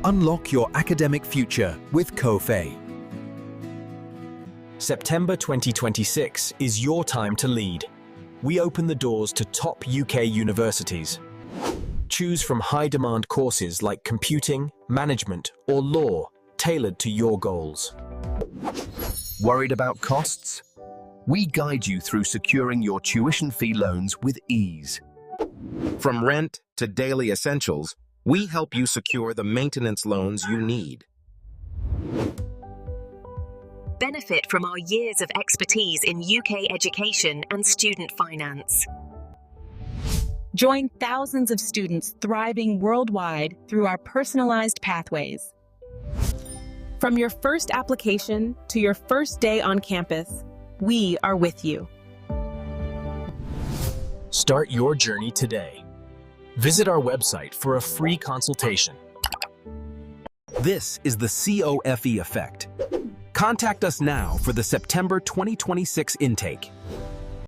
Unlock your academic future with COFE. September 2026 is your time to lead. We open the doors to top UK universities. Choose from high-demand courses like computing, management, or law, tailored to your goals. Worried about costs? We guide you through securing your tuition fee loans with ease. From rent to daily essentials, we help you secure the maintenance loans you need. Benefit from our years of expertise in UK education and student finance. Join thousands of students thriving worldwide through our personalized pathways. From your first application to your first day on campus, we are with you. Start your journey today. Visit our website for a free consultation. This is the COFE effect. Contact us now for the September 2026 intake.